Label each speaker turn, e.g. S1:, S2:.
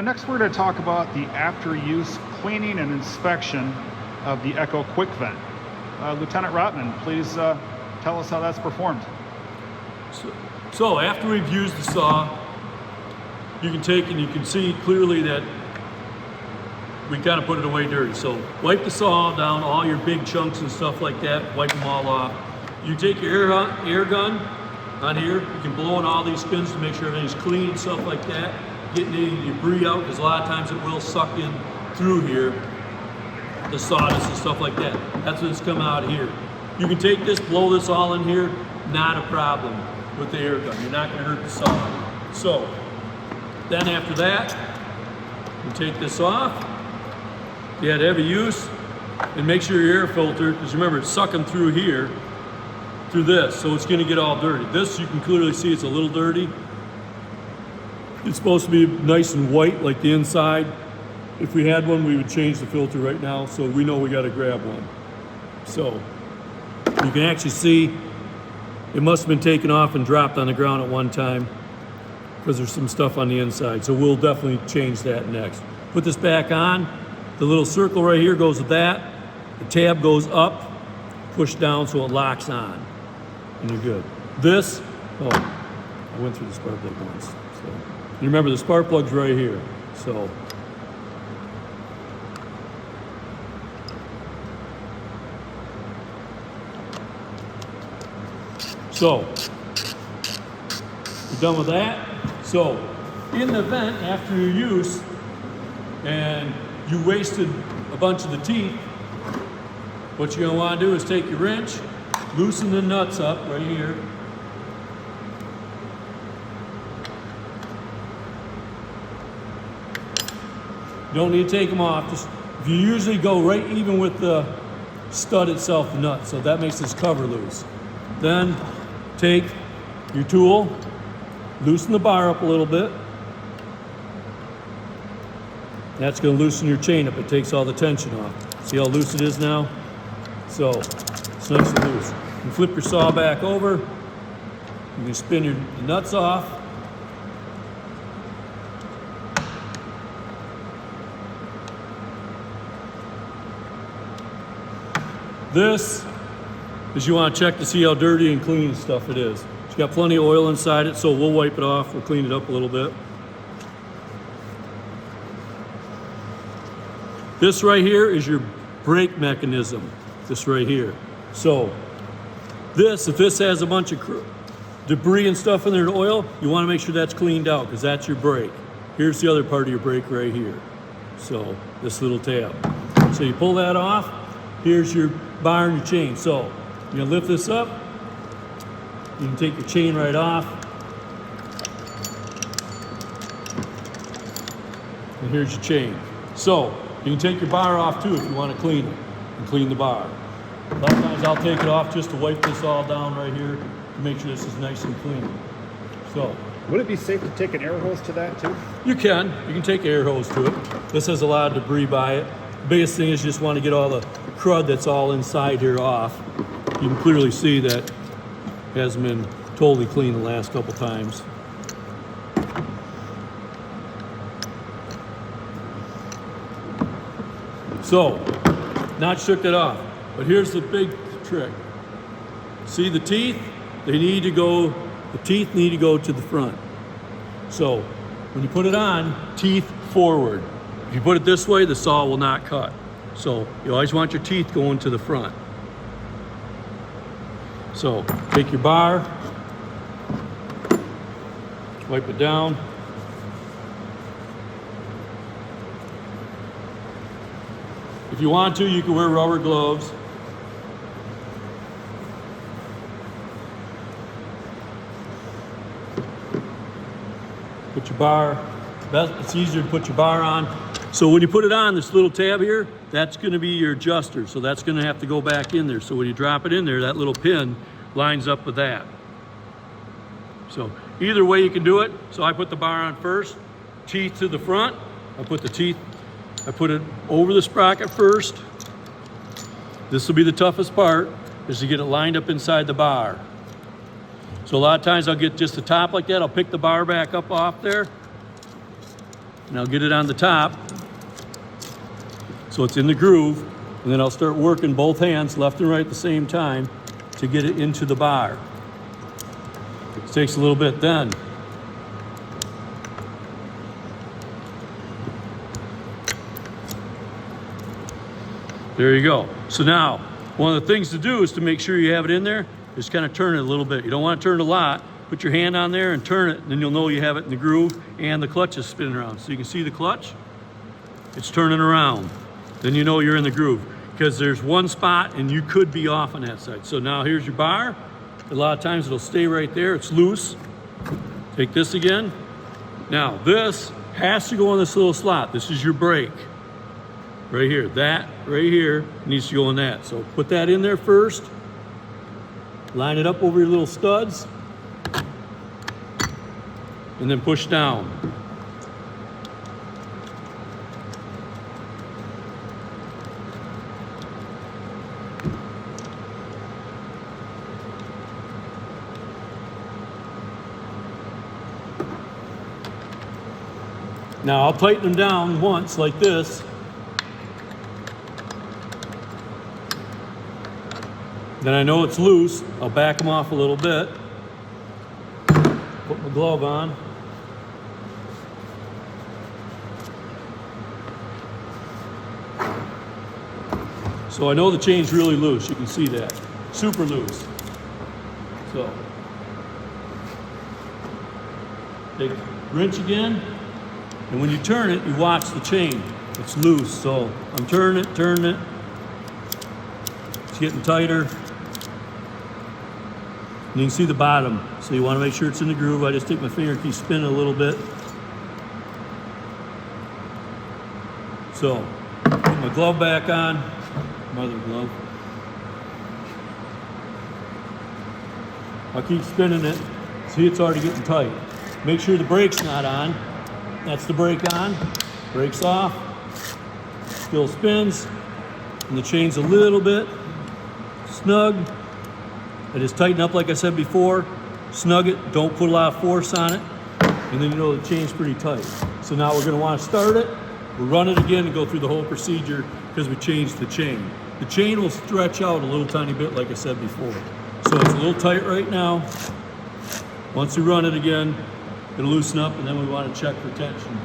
S1: Next, we're going to talk about the after-use cleaning and inspection of the Echo Quick Vent. Lieutenant Rotman, please tell us how that's performed.
S2: So after we've used the saw, you can take and you can see clearly that we kind of put it away dirty. So wipe the saw down, all your big chunks and stuff like that, wipe them all off. You take your air gun on here, you can blow in all these fins to make sure everything's clean and stuff like that. Getting any debris out, because a lot of times it will suck in through here, the sawdust and stuff like that. That's what's coming out here. You can take this, blow this all in here, not a problem with the air gun. You're not going to hurt the saw. So then after that, you take this off. You had heavy use, and make sure your air filter, because remember it's sucking through here, through this, so it's going to get all dirty. This you can clearly see it's a little dirty. It's supposed to be nice and white like the inside. If we had one, we would change the filter right now, so we know we got to grab one. So you can actually see it must have been taken off and dropped on the ground at one time because there's some stuff on the inside. So we'll definitely change that next. Put this back on. The little circle right here goes with that. The tab goes up, push down so it locks on, and you're good. This, oh, I went through the spark plug once. So you remember the spark plug's right here. So you're done with that. So in the vent after your use, and you wasted a bunch of the teeth, what you're gonna wanna do is take your wrench, loosen the nuts up right here. Don't need to take them off. Just, you usually go right even with the stud itself, the nut, so that makes this cover loose. Then take your tool, loosen the bar up a little bit. That's going to loosen your chain up. It takes all the tension off. See how loose it is now? So it's nice and loose. You can flip your saw back over. You can spin your nuts off. This is you want to check to see how dirty and clean stuff it is. It's got plenty of oil inside it, so we'll wipe it off. We'll clean it up a little bit. This right here is your brake mechanism, this right here. So this, if this has a bunch of debris and stuff in there and oil, you want to make sure that's cleaned out because that's your brake. Here's the other part of your brake right here. So this little tab. So you pull that off, here's your bar and your chain. So you're gonna lift this up, you can take your chain right off, and here's your chain. So you can take your bar off too if you want to clean it and clean the bar. A lot of times I'll take it off just to wipe this all down right here to make sure this is nice and clean. So
S1: would it be safe to take an air hose to that too?
S2: You can take an air hose to it. This has a lot of debris by it. The biggest thing is you just want to get all the crud that's all inside here off. You can clearly see that it hasn't been totally clean the last couple times. So, not shook it off. But here's the big trick. See the teeth? The teeth need to go to the front. So, when you put it on, teeth forward. If you put it this way, the saw will not cut. So, you always want your teeth going to the front. So, take your bar, wipe it down. If you want to, you can wear rubber gloves. Put your bar, it's easier to put your bar on. So when you put it on, this little tab here, that's gonna be your adjuster. So that's gonna have to go back in there. So when you drop it in there, that little pin lines up with that. So either way you can do it. So I put the bar on first, teeth to the front. I put it over the sprocket first. This will be the toughest part, is to get it lined up inside the bar. So a lot of times I'll get just the top like that. I'll pick the bar back up off there. and I'll get it on the top so it's in the groove, and then I'll start working both hands left and right at the same time to get it into the bar. It takes a little bit then. There you go. So now, one of the things to do is to make sure you have it in there, is kind of turn it a little bit. You don't want to turn it a lot. Put your hand on there and turn it, and then you'll know you have it in the groove, and the clutch is spinning around. So you can see the clutch, it's turning around. Then you know you're in the groove, because there's one spot and you could be off on that side. So now here's your bar. A lot of times it'll stay right there. It's loose. Take this again. Now this has to go in this little slot. This is your brake. Right here. That right here needs to go in that. So put that in there first. Line it up over your little studs. And then push down. Now I'll tighten them down once like this. Then I know it's loose. I'll back them off a little bit. Put my glove on. So I know the chain's really loose. You can see that. Super loose. So take the wrench again. And when you turn it, you watch the chain. It's loose, so I'm turning it. It's getting tighter. And you can see the bottom, so you want to make sure it's in the groove. I just take my finger, keep spinning a little bit. So, put my glove back on, my other glove. I'll keep spinning it. See, it's already getting tight. Make sure the brake's not on. That's the brake on, brake's off, still spins, and the chain's a little bit snug. I just tighten up like I said before, snug it, don't put a lot of force on it, and then you know the chain's pretty tight. So now we're gonna wanna start it, we'll run it again and go through the whole procedure because we changed the chain. The chain will stretch out a little tiny bit like I said before. So it's a little tight right now. Once we run it again, it'll loosen up, and then we want to check for tension.